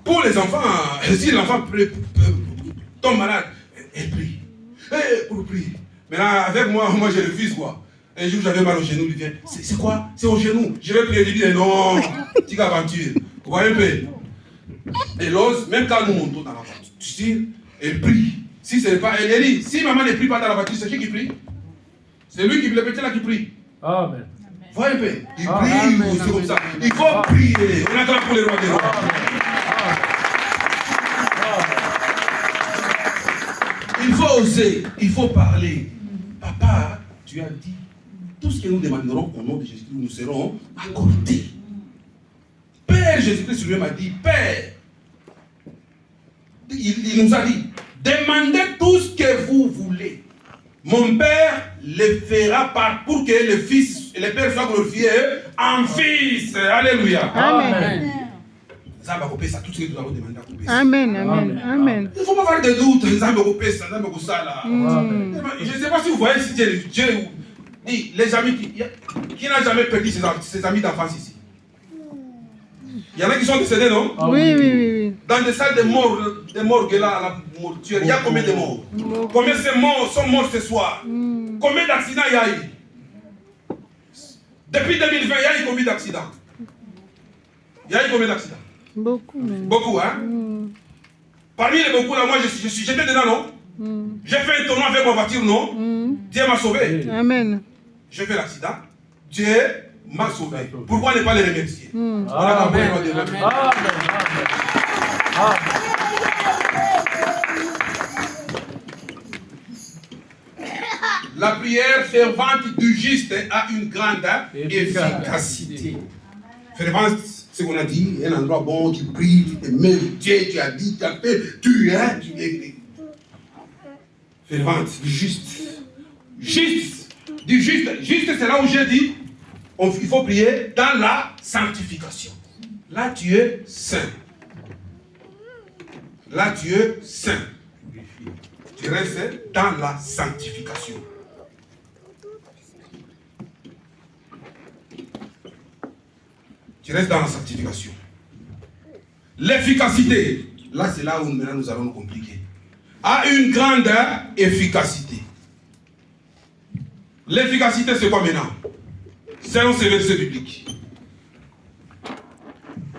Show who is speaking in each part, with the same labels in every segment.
Speaker 1: Pour les enfants, si l'enfant tombe malade, elle prie. Pour prier. Mais là, avec moi je refuse quoi. Un jour, j'avais mal au genou, il vient. C'est quoi? C'est au genou. Je vais prier, il dit non, petite aventure. Vous voyez un peu? Et l'ose, même quand nous montons dans la voiture, tu sais, elle prie. Si ce n'est pas elle, dit, si maman ne prie pas dans la voiture, c'est qui prie? C'est lui qui, le petit là qui prie.
Speaker 2: Amen.
Speaker 1: Voyez un peu? Il prie aussi comme ça. Il faut prier. On attend pour les rois des rois. Il faut oser, il faut parler. Papa, tu as dit, tout ce que nous demanderons au nom de Jésus, nous serons accordés. Père Jésus-Christ lui-même a dit, Père, il nous a dit, demandez tout ce que vous voulez. Mon Père le fera pour que le Fils et le Père soient glorifiés en Fils. Alléluia.
Speaker 3: Amen.
Speaker 1: Ça va couper ça, tout ce que nous avons demandé à couper ça.
Speaker 3: Amen, amen, amen.
Speaker 1: Il ne faut pas avoir de doute. Ça va couper ça, ça va couper ça là. Je ne sais pas si vous voyez si Dieu dit, les amis qui n'a jamais perdu ses amis d'enfance ici. Il y en a qui sont décédés, non?
Speaker 3: Oui.
Speaker 1: Dans des salles de morgue là, à la mortuaire, il y a combien de morts? Combien sont morts ce soir? Combien d'accidents il y a eu? Depuis 2020, il y a eu combien d'accidents? Il y a eu combien d'accidents?
Speaker 3: Beaucoup.
Speaker 1: Beaucoup, hein? Parmi les beaucoup là, moi j'étais dedans, non? J'ai fait un tournoi avec ma voiture, non? Dieu m'a sauvé.
Speaker 3: Amen.
Speaker 1: J'ai fait l'accident. Dieu m'a sauvé. Pourquoi ne pas les remercier?
Speaker 2: Amen.
Speaker 1: La prière fervente du juste a une grande efficacité. Fervente, c'est ce qu'on a dit, un endroit bon, tu pries, tu te mets, Dieu, tu as dit, tu as fait, tu es. Fervente, du juste. Juste, du juste. Juste, c'est là où j'ai dit, il faut prier dans la sanctification. Là, tu es saint. Là, tu es saint. Tu restes dans la sanctification. Tu restes dans la sanctification. L'efficacité, là c'est là où maintenant nous allons nous compliquer, a une grande efficacité. L'efficacité c'est quoi maintenant? Selon ces versets bibliques.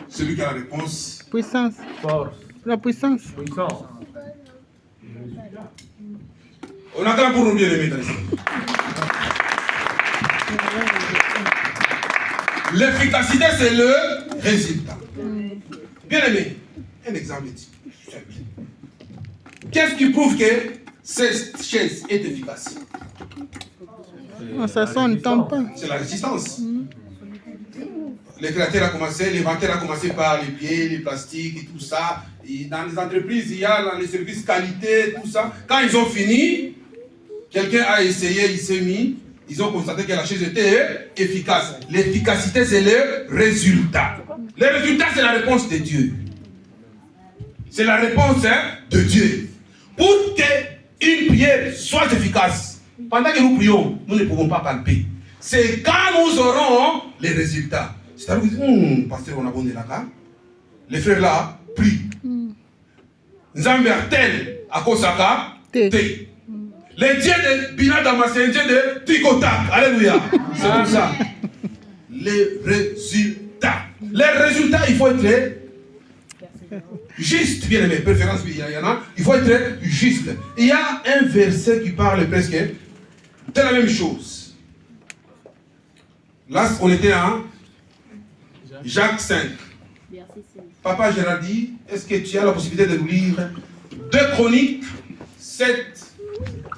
Speaker 1: Celui qui a la réponse.
Speaker 3: Puissance.
Speaker 2: Force.
Speaker 3: La puissance.
Speaker 2: Puissance.
Speaker 1: On attend pour nous bien aimer dans les L'efficacité, c'est le résultat. Bien aimé, un exemple simple. Qu'est-ce qui prouve que cette chaise est efficace?
Speaker 3: Ça sonne, ne tombe pas.
Speaker 1: C'est la résistance. Le créateur a commencé, l'inventeur a commencé par les pieds, les plastiques et tout ça. Et dans les entreprises, il y a dans les services qualité, tout ça. Quand ils ont fini, quelqu'un a essayé, il s'est mis. Ils ont constaté que la chaise était efficace. L'efficacité, c'est le résultat. Le résultat, c'est la réponse de Dieu. C'est la réponse de Dieu. Pour qu'une prière soit efficace, pendant que nous prions, nous ne pouvons pas palper. C'est quand nous aurons les résultats. C'est-à-dire que pasteur, on a bon de la carte. Les frères là prient. Nzambe tel à Kosaka, T. Le dieu de Binadama, c'est un dieu de Tikotak. Alléluia. C'est comme ça. Les résultats. Les résultats, il faut être juste, bien aimé. Préférence, il y en a. Il faut être juste. Il y a un verset qui parle presque de la même chose. Là, on était en Jacques 5. Papa Gérardi, est-ce que tu as la possibilité de nous lire 2 Chroniques 7,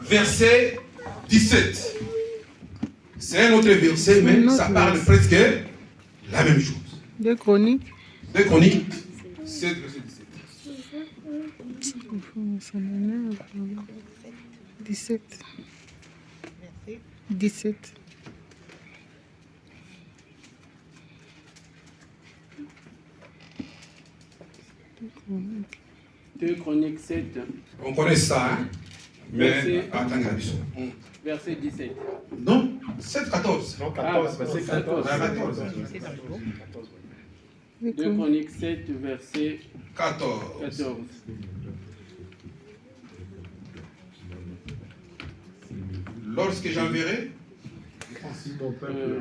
Speaker 1: verset 17. C'est un autre verset, mais ça parle presque la même chose.
Speaker 3: 2 Chroniques.
Speaker 1: 2 Chroniques 7, verset 17.
Speaker 3: 17.
Speaker 4: 2 Chroniques 7.
Speaker 1: On connaît ça, hein? Mais attends,
Speaker 4: Verset 17.
Speaker 1: Non, 7, 14.
Speaker 2: Non, 14, verset 14.
Speaker 1: 14.
Speaker 4: 2 Chroniques 7, verset
Speaker 1: 14.
Speaker 4: 14.
Speaker 1: Lorsque j'enverrai,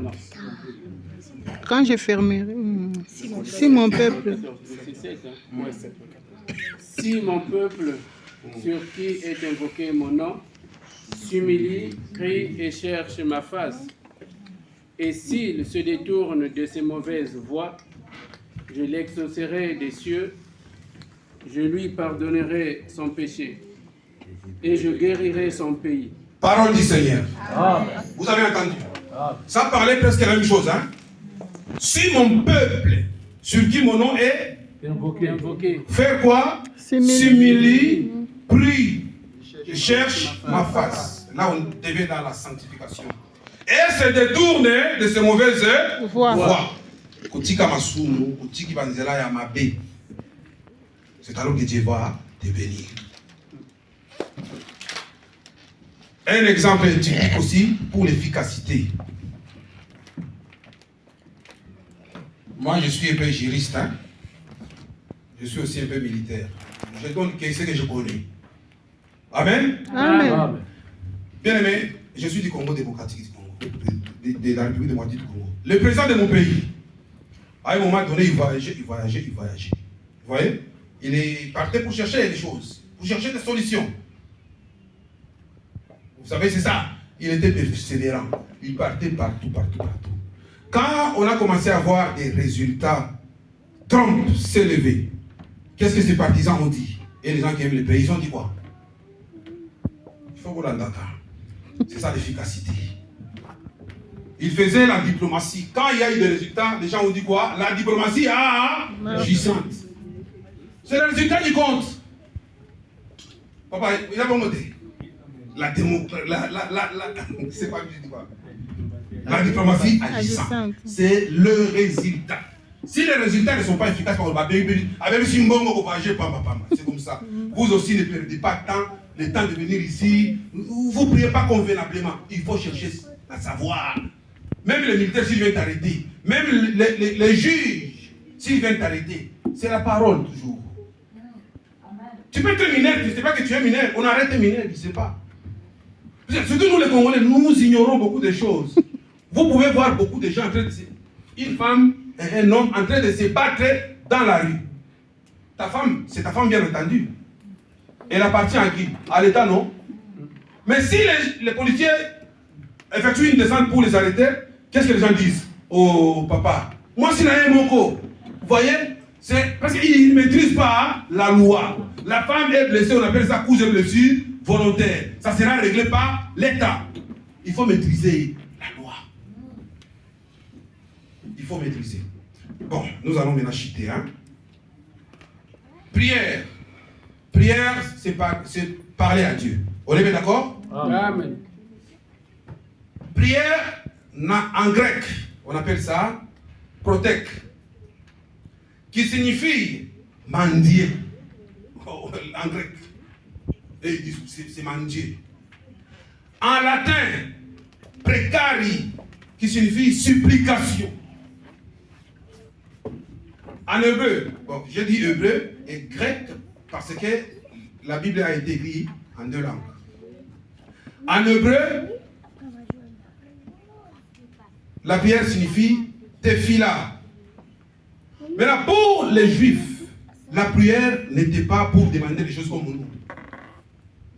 Speaker 4: Non.
Speaker 3: Quand je fermerai, si mon peuple,
Speaker 4: 14, verset 7, hein. Ouais, 7. Si mon peuple, sur qui est invoqué mon nom, s'humilie, crie et cherche ma face, et s'il se détourne de ses mauvaises voies, je l'exaucerai des cieux, je lui pardonnerai son péché, et je guérirai son pays.
Speaker 1: parole du Seigneur. Vous avez entendu? Ça parlait presque la même chose. Hein? Si mon peuple, sur qui mon nom est
Speaker 4: Invoqué.
Speaker 1: fait quoi? S'humilie, prie, et cherche ma face. Là, on devait dans la sanctification. Et se détourne de ces mauvaises voies. Kotika masumu, kotiki banzela ya mabe. C'est alors que Dieu va te bénir. Un exemple typique aussi pour l'efficacité. Moi, je suis un peu juriste. Hein? Je suis aussi un peu militaire. Je donne ce que je connais. Amen.
Speaker 3: Amen.
Speaker 1: Bien aimé, je suis du Congo démocratique du Congo, de la République démocratique du Congo. Le président de mon pays, à un moment donné, il voyageait. Vous voyez? Il est parti pour chercher des choses, pour chercher des solutions. Vous savez, c'est ça. Il était persévérant. Il partait partout. Quand on a commencé à voir des résultats, Trump s'est levé. Qu'est-ce que ses partisans ont dit? Et les gens qui aiment le pays, ils ont dit quoi? Il faut vous l'entendre. C'est ça l'efficacité. Il faisait la diplomatie. Quand il y a eu des résultats, les gens ont dit quoi? La diplomatie agissante. C'est le résultat qui compte. Papa, il a pas noté. La démocratie, c'est pas je dis quoi. La diplomatie agissante. C'est le résultat. Si les résultats ne sont pas efficaces, c'est comme ça. Vous aussi ne perdez pas le temps de venir ici. Vous ne priez pas convenablement. Il faut chercher à savoir. Même les militaires, s'ils viennent t'arrêter, même les juges, s'ils viennent t'arrêter, c'est la parole toujours. Tu peux être mineur, tu ne sais pas que tu es mineur. On arrête un mineur, tu ne sais pas. Surtout nous les Congolais, nous ignorons beaucoup de choses. Vous pouvez voir beaucoup de gens en train de une femme et un homme en train de se battre dans la rue. Ta femme, c'est ta femme bien entendu. Elle appartient à qui? À l'État, non? Mais si les policiers effectuent une descente pour les arrêter, qu'est-ce que les gens disent? Oh papa, moi si j'ai mon co, vous voyez? C'est parce qu'ils ne maîtrisent pas la loi. La femme est blessée, on appelle ça cause de blessure volontaire. Ça sera réglé par l'État. Il faut maîtriser la loi. Il faut maîtriser. Bon, nous allons maintenant chuter. Hein? Prière. Prière, c'est parler à Dieu. On est bien d'accord?
Speaker 4: Amen.
Speaker 1: Prière, en grec, on appelle ça protek, qui signifie mendier. En grec. Et c'est mendier. En latin, precari, qui signifie supplication. En hébreu, bon, je dis hébreu et grec parce que la Bible a été écrite en 2 langues. En hébreu, la prière signifie tefila. Maintenant, pour les Juifs, la prière n'était pas pour demander des choses comme nous.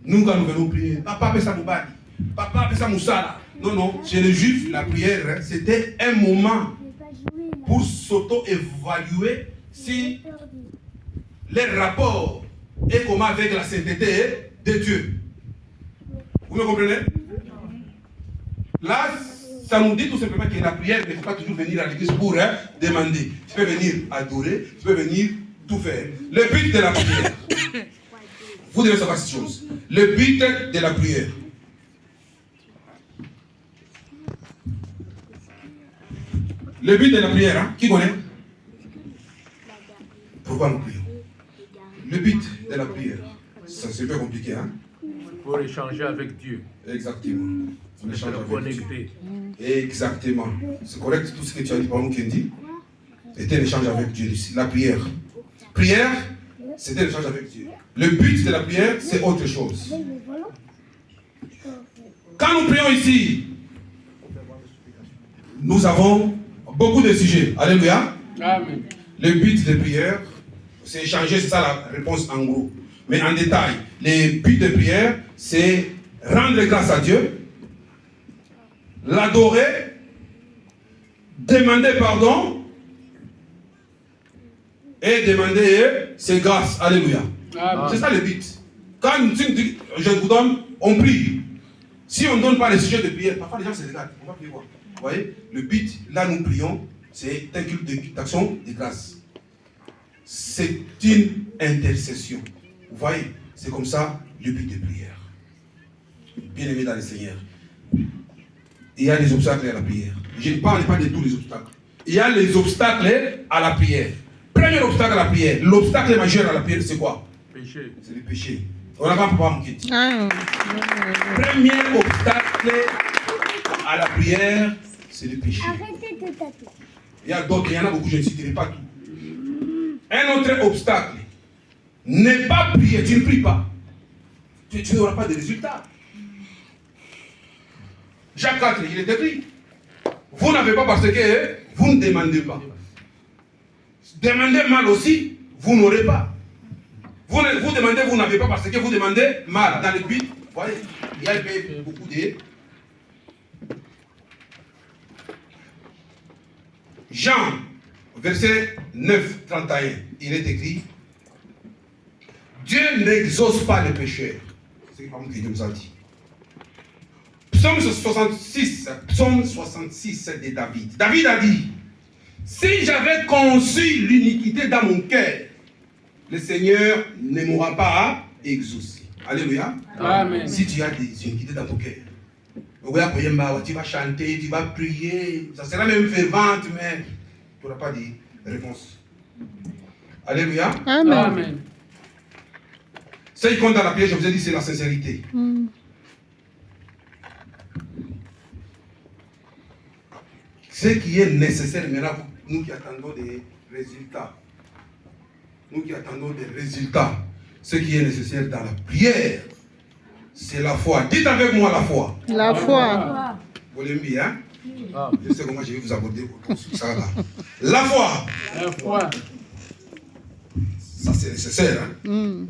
Speaker 1: Nous, quand nous venons prier, papa fait ça moubadi, papa fait ça moussala. Non, non, chez les Juifs, la prière, c'était un moment pour s'auto-évaluer si les rapports est comment avec la sainteté de Dieu. Vous me comprenez? Là, ça nous dit tout simplement que la prière ne faut pas toujours venir à l'église pour demander. Tu peux venir adorer, tu peux venir tout faire. Le but de la prière, vous devez savoir cette chose. Le but de la prière. Le but de la prière, hein? Qui connaît? Pourquoi nous prions? Le but de la prière, ça c'est peu compliqué, hein?
Speaker 2: Pour échanger avec Dieu.
Speaker 1: Exactement. On échange avec
Speaker 2: Connecté.
Speaker 1: Dieu. Exactement. C'est correct tout ce que tu as dit par nous, Kendi. est un échange avec Dieu. La prière. Prière, c'est un échange avec Dieu. Le but de la prière, c'est autre chose. Quand nous prions ici, nous avons beaucoup de sujets. Alléluia.
Speaker 4: Amen.
Speaker 1: Le but de prière, c'est échanger, c'est ça la réponse en gros. Mais en détail, le but de prière, c'est rendre grâce à Dieu, l'adorer, demander pardon et demander ses grâces. Alléluia. C'est ça le but. Quand je vous donne, on prie. Si on ne donne pas les sujets de prière, parfois les gens se regardent. On va prier voir. Vous voyez, le but, là nous prions, c'est un culte d'action de grâce. C'est une intercession. Vous voyez, c'est comme ça le but de prière. Bien-aimé dans le Seigneur. Il y a des obstacles à la prière. Je ne parle pas de tous les obstacles. Il y a les obstacles à la prière. Premier obstacle à la prière, l'obstacle majeur à la prière, c'est quoi?
Speaker 2: Péché.
Speaker 1: C'est le péché. On n'a pas manqué.
Speaker 3: Ah.
Speaker 1: Premier obstacle à la prière, c'est le péché.
Speaker 5: Arrêtez de taper.
Speaker 1: Il y a d'autres, il y en a beaucoup, je ne citerai pas tout. Un autre obstacle, ne pas prier, tu ne pries pas. Tu n'auras pas de résultat. Jacques 4, il est écrit. Vous n'avez pas parce que vous ne demandez pas. Demandez mal aussi, vous n'aurez pas. Vous demandez, vous n'avez pas parce que vous demandez mal. Dans le but, vous voyez, il y a beaucoup de... Jean, verset 9, 31, il est écrit, Dieu n'exauce pas les pécheurs. C'est ce que Dieu nous a dit. Psaume 66 de David. David a dit, si j'avais conçu l'iniquité dans mon cœur, le Seigneur ne m'aura pas exaucé. Alléluia.
Speaker 4: Amen.
Speaker 1: Si tu as des iniquités dans ton cœur, tu vas chanter, tu vas prier, ça sera même fervente, mais tu n'auras pas de réponse. Alléluia.
Speaker 3: Amen.
Speaker 4: Amen.
Speaker 1: Ce qui compte dans la prière, je vous ai dit, c'est la sincérité. Ce qui est nécessaire maintenant, nous qui attendons des résultats, ce qui est nécessaire dans la prière, c'est la foi. Dites avec moi la foi.
Speaker 3: La foi.
Speaker 1: Vous l'aimez bien,
Speaker 2: Ah.
Speaker 1: Je sais comment je vais vous aborder sur ça là. La foi.
Speaker 4: La foi.
Speaker 1: Ça c'est nécessaire. Hein?